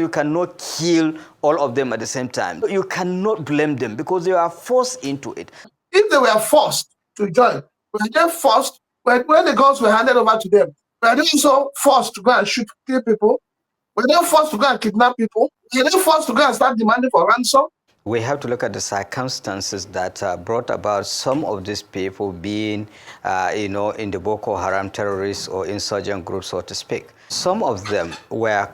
You cannot kill all of them at the same time. You cannot blame them because they are forced into it. If they were forced to join, were they forced, when the guns were handed over to them, were they also forced to go and shoot, kill people? Were they forced to go and kidnap people? Were they forced to go and start demanding for ransom? We have to look at the circumstances that brought about some of these people being, in the Boko Haram terrorists or insurgent groups, so to speak. Some of them were,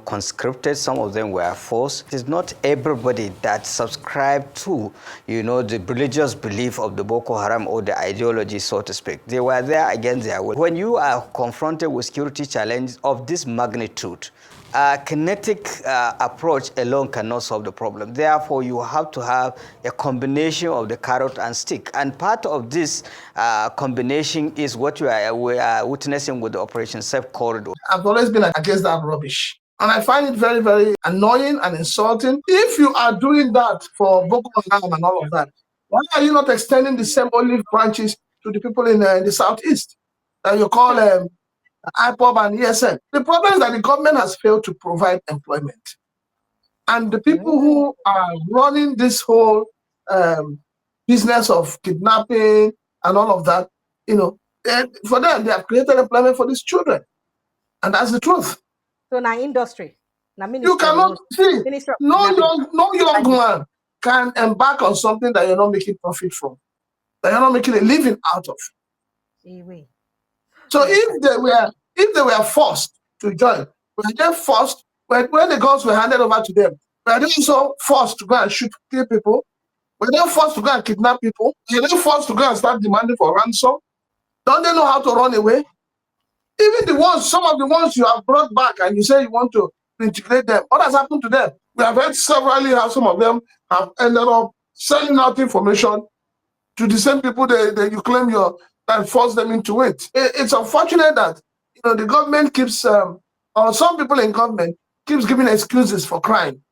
conscripted, some of them were forced. It is not everybody that subscribed to, the religious belief of the Boko Haram or the ideology, so to speak. They were there against their will. When you are confronted with security challenges of this magnitude, a kinetic approach alone cannot solve the problem. Therefore, you have to have a combination of the carrot and stick. And part of this combination is what we are witnessing with the Operation Safe Corridor. I've always been against that rubbish. And I find it very, very annoying and insulting. If you are doing that for Boko Haram and all of that, why are you not extending the same olive branches to the people in the southeast that you call IPOB and ESN? The problem is that the government has failed to provide employment. And the people who are running this whole business of kidnapping and all of that, for them, they have created employment for these children. And that's the truth. So now industry. You cannot see, no young man can embark on something that you're not making profit from, that you're not making a living out of. So if they were forced to join, were they forced, when the guns were handed over to them, were they also forced to go and shoot, kill people? Were they forced to go and kidnap people? Were they forced to go and start demanding for ransom? Don't they know how to run away? Even some of the ones you have brought back and you say you want to integrate them, what has happened to them? We have heard severally how some of them have ended up selling out information to the same people that you claim that forced them into it. It's unfortunate that the government keeps, or some people in government keeps giving excuses for crime.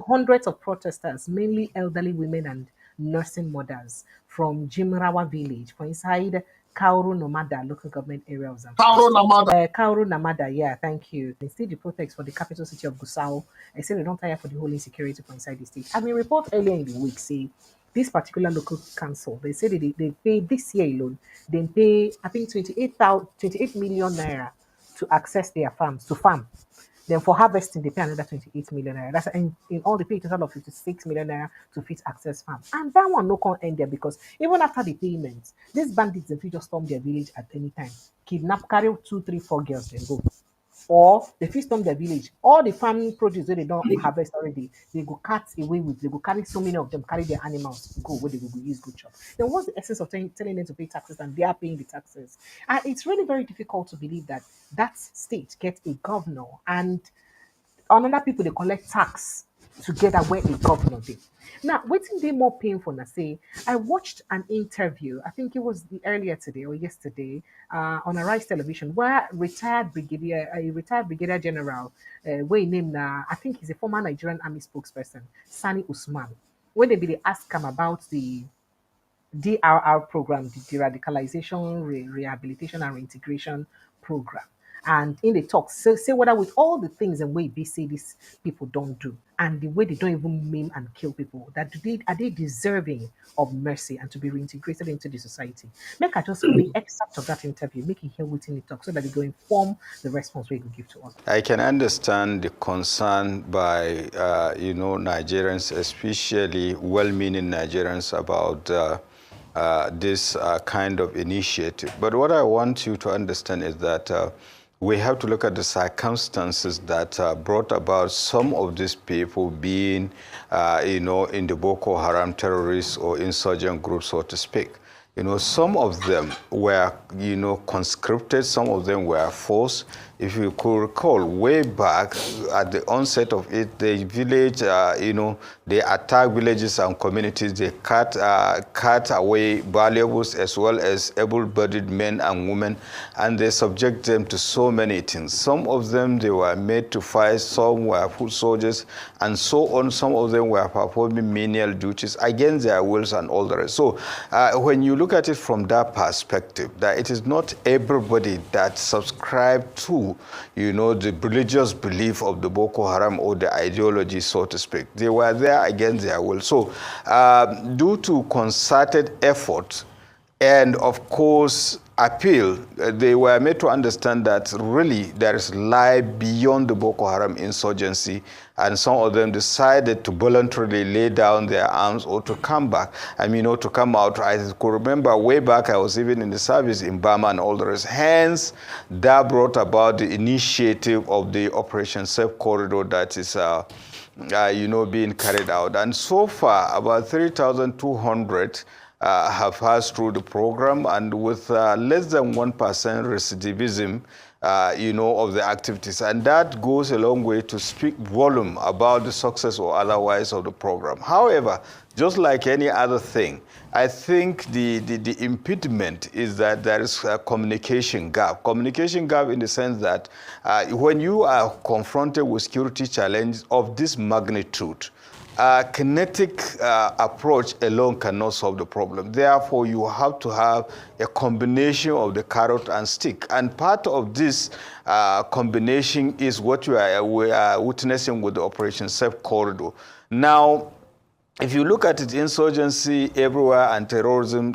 Hundreds of protesters, mainly elderly women and nursing mothers from Jimrawa village for inside Kauru Nomada local government area of Zamfara. Kauru Namada, yeah, thank you. They still the protest for the capital city of Gusau. I say they don't tire for the whole insecurity for inside the state. I mean, report earlier in the week say this particular local council, they say they pay this year alone, they pay, I think 28 million naira to access their farms, to farm. Then for harvesting, they pay another 28 million naira. That's in all the pay total of 56 million naira to fit access farm. And that one no can end there because even after the payments, these bandits they just storm their village at any time. Kidnap, carry 2, 3, 4 girls, then go. Or they fit storm their village. All the farming produce that they don't harvest already, they go cut away with, they go carry so many of them, carry their animals, go where they go use good chop. Then what's the essence of telling them to pay taxes and they are paying the taxes? And it's really very difficult to believe that that state gets a governor and another people they collect tax together where a governor did. Now, waiting day more painful na say, I watched an interview, I think it was earlier today or yesterday, on Arise Television, where a retired Brigadier General, where named, I think he's a former Nigerian Army spokesperson, Sani Usman, when they be asked him about the DRR program, the de-radicalization, rehabilitation and reintegration program. And in the talk, say whether with all the things and way they say these people don't do, and the way they don't even maim and kill people, are they deserving of mercy and to be reintegrated into the society? Make I just play excerpt of that interview, make it hear within the talk so that they go inform the response we will give to us. I can understand the concern by Nigerians, especially well-meaning Nigerians about this kind of initiative. But what I want you to understand is that we have to look at the circumstances that brought about some of these people being, in the Boko Haram terrorists or insurgent groups, so to speak. some of them were, conscripted, some of them were forced. If you could recall, way back at the onset of it, the village, they attacked villages and communities. They cut away valuables as well as able-bodied men and women, and they subject them to so many things. Some of them, they were made to fight, some were foot soldiers, and so on. Some of them were performing menial duties against their wills and all the rest. So when you look at it from that perspective, that it is not everybody that subscribed to the religious belief of the Boko Haram or the ideology, so to speak. They were there against their will. So due to concerted effort and, of course, appeal, they were made to understand that really there is life beyond the Boko Haram insurgency, and some of them decided to voluntarily lay down their arms or to come back. To come out. I could remember way back, I was even in the service in Burma and all the rest. Hence, that brought about the initiative of the Operation Safe Corridor that is being carried out. And so far, about 3,200 have passed through the program, and with less than 1% recidivism, of the activities. And that goes a long way to speak volume about the success or otherwise of the program. However, just like any other thing, I think the impediment is that there is a communication gap. Communication gap in the sense that when you are confronted with security challenges of this magnitude, kinetic approach alone cannot solve the problem. Therefore, you have to have a combination of the carrot and stick. And part of this combination is what we are witnessing with the Operation Safe Corridor. Now, if you look at it, insurgency everywhere and terrorism,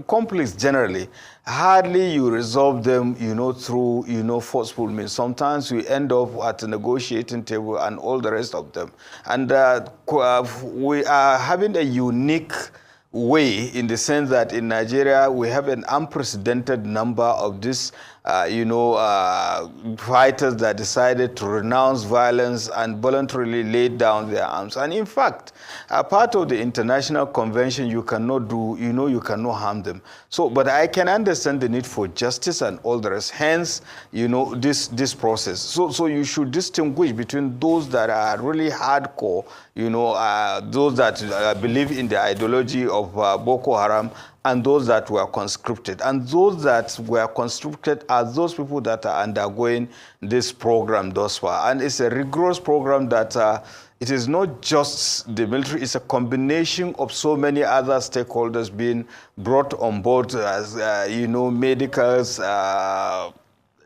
conflicts generally, hardly you resolve them, through, forceful means. Sometimes we end up at a negotiating table and all the rest of them. And we are having a unique way in the sense that in Nigeria, we have an unprecedented number of these fighters that decided to renounce violence and voluntarily lay down their arms. And in fact, a part of the international convention, you cannot do, you cannot harm them. So, but I can understand the need for justice and all the rest. Hence, this process. So you should distinguish between those that are really hardcore, those that believe in the ideology of Boko Haram, and those that were conscripted. And those that were conscripted are those people that are undergoing this program thus far. And it's a rigorous program that it is not just the military, it's a combination of so many other stakeholders being brought on board as, medicals,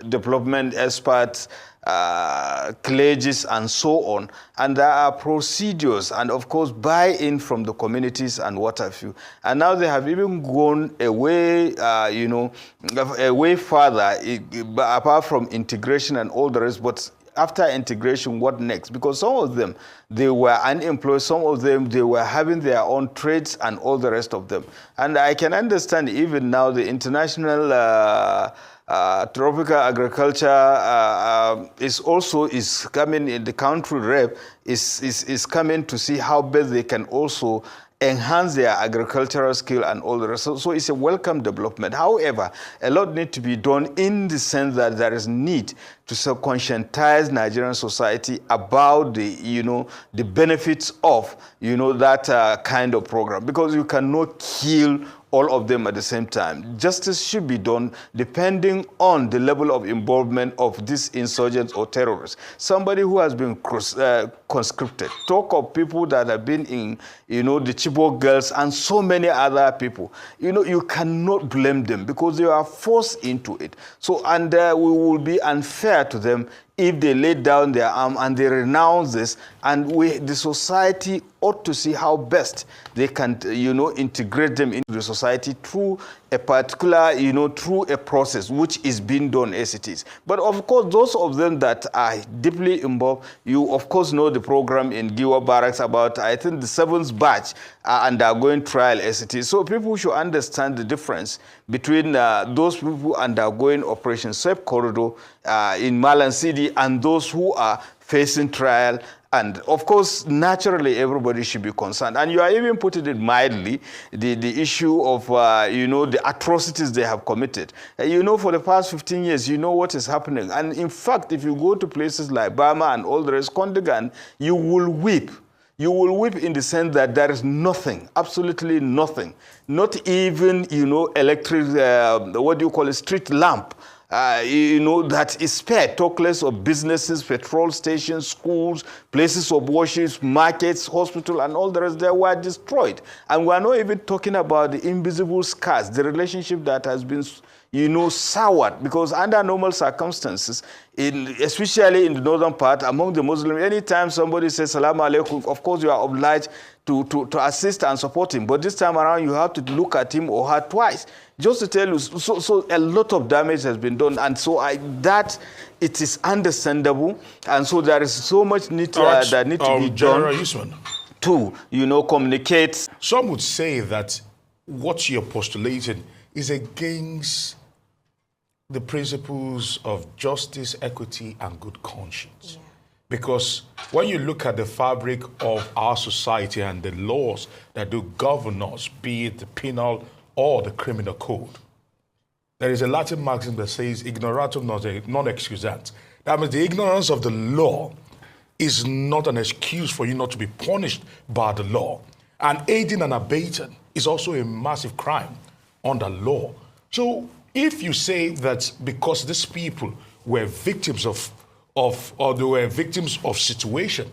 development experts, clergies, and so on. And there are procedures and, of course, buy-in from the communities and what have you. And now they have even gone away, a way further, apart from integration and all the rest. But after integration, what next? Because some of them, they were unemployed. Some of them, they were having their own trades and all the rest of them. And I can understand even now the international tropical agriculture is coming in the country rep is coming to see how best they can also enhance their agricultural skill and all the rest. So it's a welcome development. However, a lot needs to be done in the sense that there is need to conscientize Nigerian society about the benefits of that kind of program, because you cannot kill all of them at the same time. Justice should be done depending on the level of involvement of these insurgents or terrorists. Somebody who has been conscripted, talk of people that have been in, the Chibok girls and so many other people. You cannot blame them because they are forced into it. So, and we will be unfair to them if they lay down their arm and they renounce this, and the society ought to see how best they can, integrate them into the society through a particular, through a process which is being done as it is. But of course, those of them that are deeply involved, you of course know the program in Giwa Barracks about, I think, the 7th batch are undergoing trial as it is. So people should understand the difference between those people who are undergoing Operation Safe Corridor in Malan City and those who are facing trial And of course, naturally, everybody should be concerned. And you are even putting it mildly, the issue of, the atrocities they have committed. For the past 15 years, you know what is happening. And in fact, if you go to places like Burma and all the rest, Kondogan, you will weep. You will weep in the sense that there is nothing, absolutely nothing. Not even, electric, street lamp. That is spared, talk less of businesses, petrol stations, schools, places of worship, markets, hospital, and all the rest, they were destroyed. And we're not even talking about the invisible scars, the relationship that has been, soured, because under normal circumstances, especially in the northern part, among the Muslims, anytime somebody says Salaam Alaikum, of course you are obliged to assist and support him. But this time around, you have to look at him or her twice. Just to tell you, so a lot of damage has been done, and so it is understandable, and so there is so much that need to be done General Usman, to, communicate. Some would say that what you're postulating is against the principles of justice, equity, and good conscience. Yeah. Because when you look at the fabric of our society and the laws that do govern us, be it the penal or the criminal code, there is a Latin maxim that says ignoratum non excusat. That means the ignorance of the law is not an excuse for you not to be punished by the law. And aiding and abetting is also a massive crime under law. So if you say that because these people were victims or they were victims of situation,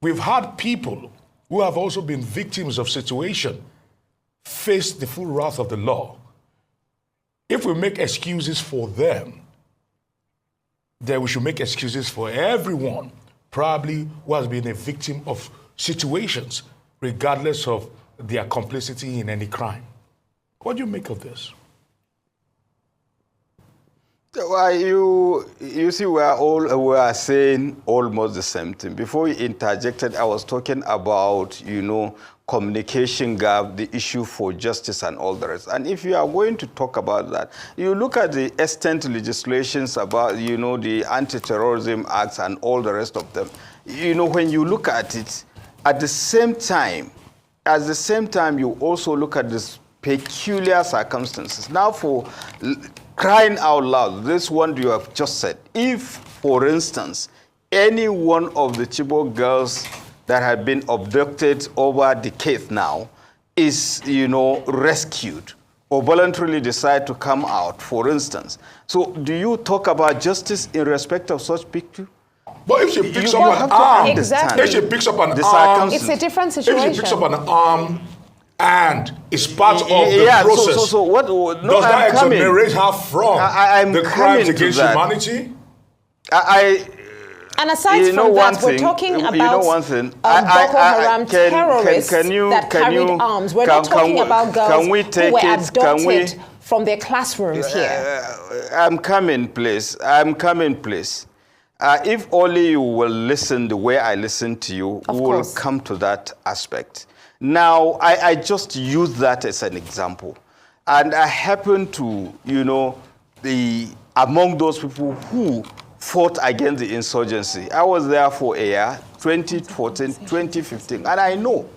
we've had people who have also been victims of situation face the full wrath of the law. If we make excuses for them, then we should make excuses for everyone, probably who has been a victim of situations, regardless of their complicity in any crime. What do you make of this? Well, you see, we are saying almost the same thing. Before you interjected, I was talking about, communication gap, the issue for justice and all the rest. And if you are going to talk about that, you look at the extant legislations about, the anti-terrorism acts and all the rest of them. When you look at it, at the same time, you also look at this peculiar circumstances. Now, for crying out loud, this one you have just said, if, for instance, any one of the Chibok girls that had been abducted over decades now is, rescued or voluntarily decide to come out, for instance. So do you talk about justice in respect of such people? But if she picks up an arm, exactly. If she picks up an arm, it's a different situation. If she picks up an arm and is part of the process, does that exonerate her from the crimes against humanity? And aside from that, we're talking about Boko Haram terrorists that carried arms. We're not talking about girls who were abducted from their classrooms here. I'm coming, please. If only you will listen the way I listen to you, we will come to that aspect. Now, I just use that as an example. And I happen to, be among those people who fought against the insurgency. I was there for a year, 2014, 2015, and I know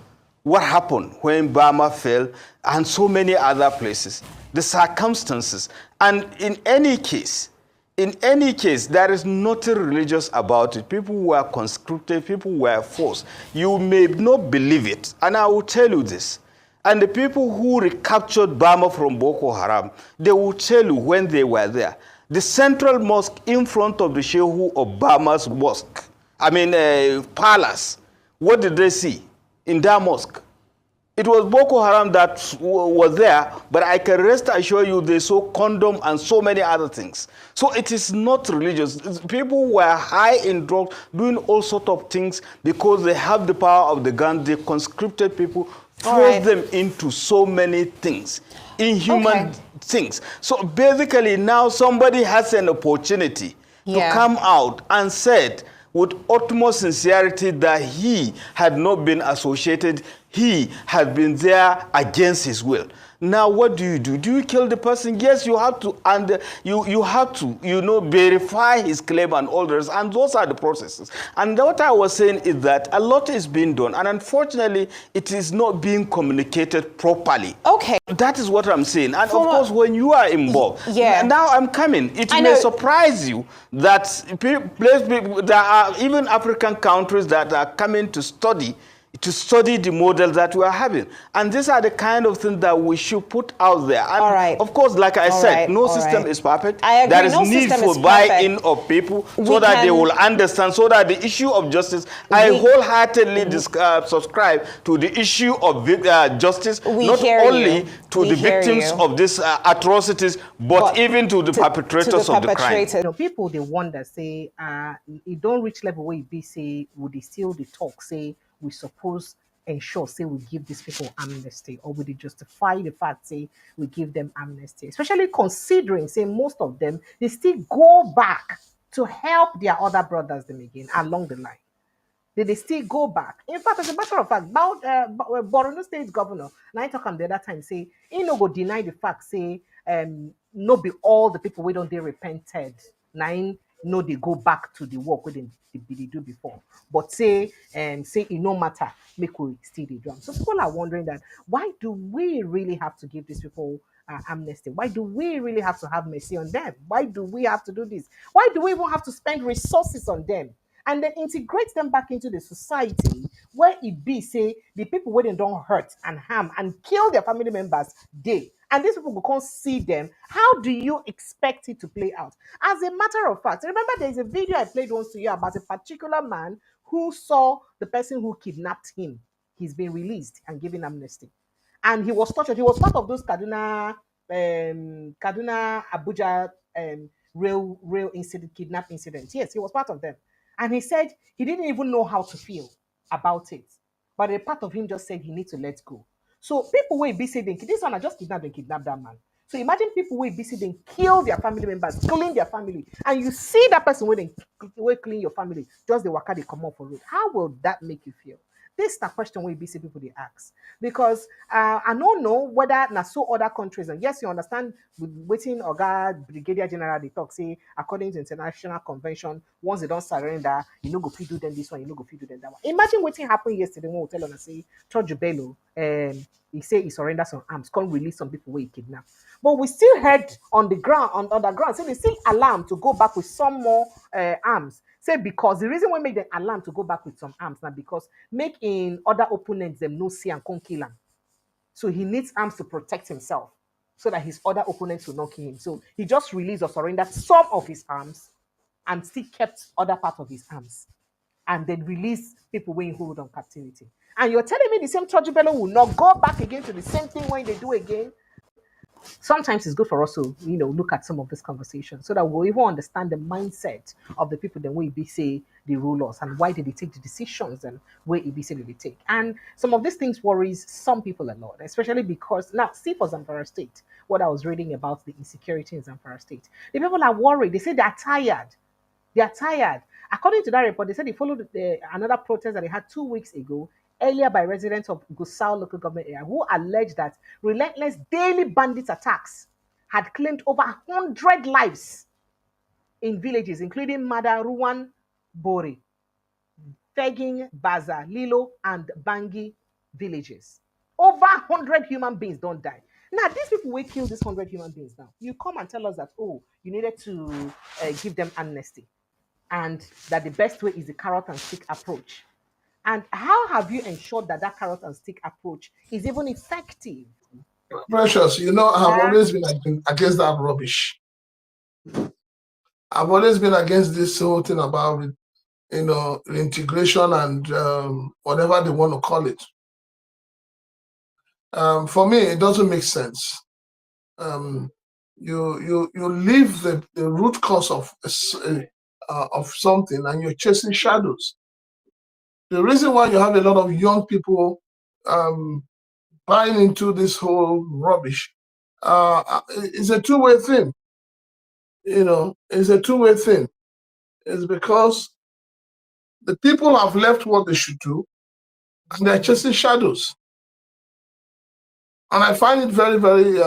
what happened when Burma fell and so many other places, the circumstances. And in any case, there is nothing religious about it. People were conscripted, people were forced. You may not believe it, and I will tell you this. And the people who recaptured Burma from Boko Haram, they will tell you when they were there. The central mosque in front of the Shehu of Burma's mosque, palace, what did they see in that mosque? It was Boko Haram that was there, but I can rest assure you they saw condom and so many other things. So it is not religious. People were high in drugs, doing all sorts of things because they have the power of the gun. They conscripted people, forced them into so many things, inhuman things. So basically now somebody has an opportunity to come out and said with utmost sincerity that he had not been associated, he had been there against his will. Now, what do? Do you kill the person? Yes, you have to, and you have to, verify his claim and all the rest, and those are the processes. And what I was saying is that a lot is being done, and unfortunately, it is not being communicated properly. Okay. That is what I'm saying. And of course, when you are involved, now I'm coming. It may surprise you that there are even African countries that are coming to study the model that we are having. And these are the kind of things that we should put out there. And all right. Of course, like I said, no system is perfect. I agree. There is need for buy-in of people so that they will understand, so that the issue of justice, I wholeheartedly subscribe to the issue of justice, not only to the victims of these atrocities, but even to the perpetrators of the crime. People, they wonder, say, it don't reach level where it be, say, would they still the talk, say, we suppose ensure, say, we give these people amnesty, or would they justify the fact, say, we give them amnesty? Especially considering, say, most of them, they still go back to help their other brothers them again along the line. They still go back. In fact, as a matter of fact, about Borno State Governor, and I talk on the other time, say, he no go deny the fact, say, no be all the people we don't they repented. No, they go back to the work they do before. But say it no matter, make we still the drum. So people are wondering that why do we really have to give these people amnesty? Why do we really have to have mercy on them? Why do we have to do this? Why do we even have to spend resources on them and then integrate them back into the society where it be, say, the people where they don't hurt and harm and kill their family members, and these people will come see them? How do you expect it to play out? As a matter of fact, remember there's a video I played once to you about a particular man who saw the person who kidnapped him. He's been released and given amnesty. And he was tortured. He was part of those Kaduna, Abuja rail incident, kidnap incidents. Yes, he was part of them. And he said he didn't even know how to feel about it. But a part of him just said he needs to let go. So people will be saying, this one I just kidnap that man. So imagine people will be saying, kill their family members, clean their family. And you see that person when they clean your family, just the waka they come up for road. How will that make you feel? This is the question where BC people they ask. Because I don't know whether na so other countries, and yes, you understand, waiting Oga Brigadier General, they talk, say, according to international convention, once they don't surrender, you know, go feed do them this one, you know, go feed do them that one. Imagine what happened yesterday when we tell them, say, George Bello, he say he surrender some arms, can't release some people where he kidnapped. But we still heard on the ground, on the ground, say they still alarm to go back with some more arms. Say because the reason we make the alarm to go back with some arms now because making other opponents them no see and can't kill him. So he needs arms to protect himself so that his other opponents will not kill him. So he just released or surrendered some of his arms and still kept other part of his arms. And then release people when hold on captivity. And you're telling me the same Trojibello will not go back again to the same thing when they do again? Sometimes it's good for us to, look at some of these conversations so that we'll even understand the mindset of the people that we be say they rule us and why did they take the decisions and where it be say they take. And some of these things worries some people a lot, especially because now see for Zamfara State, what I was reading about the insecurity in Zamfara State. The people are worried. They say they're tired. They are tired. According to that report, they said they followed another protest that they had 2 weeks ago earlier by residents of Gusau local government area who alleged that relentless daily bandit attacks had claimed over 100 lives in villages, including Mada, Ruwan, Bori, Feging, Baza, Lilo, and Bangi villages. Over 100 human beings don't die. Now, these people will kill these 100 human beings now. You come and tell us that, you needed to give them amnesty and that the best way is the carrot and stick approach. And how have you ensured that that carrot and stick approach is even effective? Precious, I've always been against that rubbish. I've always been against this whole thing about, integration and whatever they want to call it. For me, it doesn't make sense. You leave the root cause of something and you're chasing shadows. The reason why you have a lot of young people buying into this whole rubbish is a two-way thing. It's a two-way thing. It's because the people have left what they should do and they're chasing shadows. And I find it very, very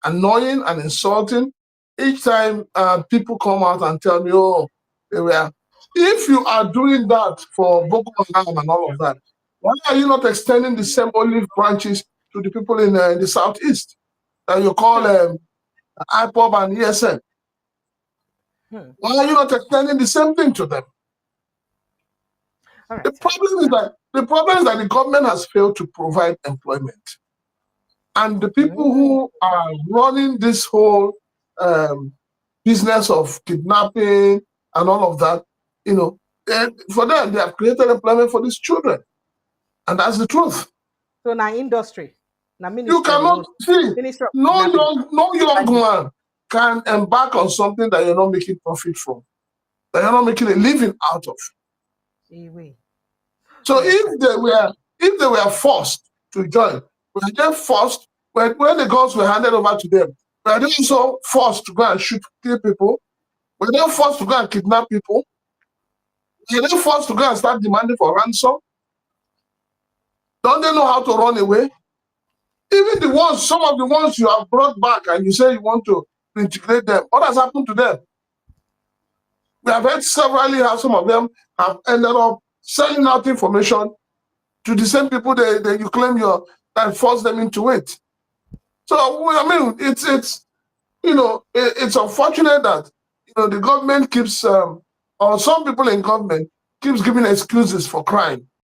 annoying and insulting each time people come out and tell me, oh, they were. If you are doing that for Boko Haram and all of that, why are you not extending the same olive branches to the people in the southeast that you call IPOB and ESN? Why are you not extending the same thing to them? Right. The problem is that the government has failed to provide employment, and the people who are running this whole business of kidnapping and all of that, you know, for them they have created employment for these children, and that's the truth. So now industry, now you cannot see no young man can embark on something that you're not making profit from, that you're not making a living out of. So if they were forced to join, were they forced when the guns were handed over to them? Were they also forced to go and kill people? Were they forced to go and kidnap people? Were they forced to go and start demanding for ransom? Don't they know how to run away? Even some of the ones you have brought back and you say you want to integrate them, what has happened to them? We have heard severally how some of them have ended up selling out information to the same people that you claim that forced them into it. So I mean, it's you know, it's unfortunate that the government keeps or some people in government keeps giving excuses for crime.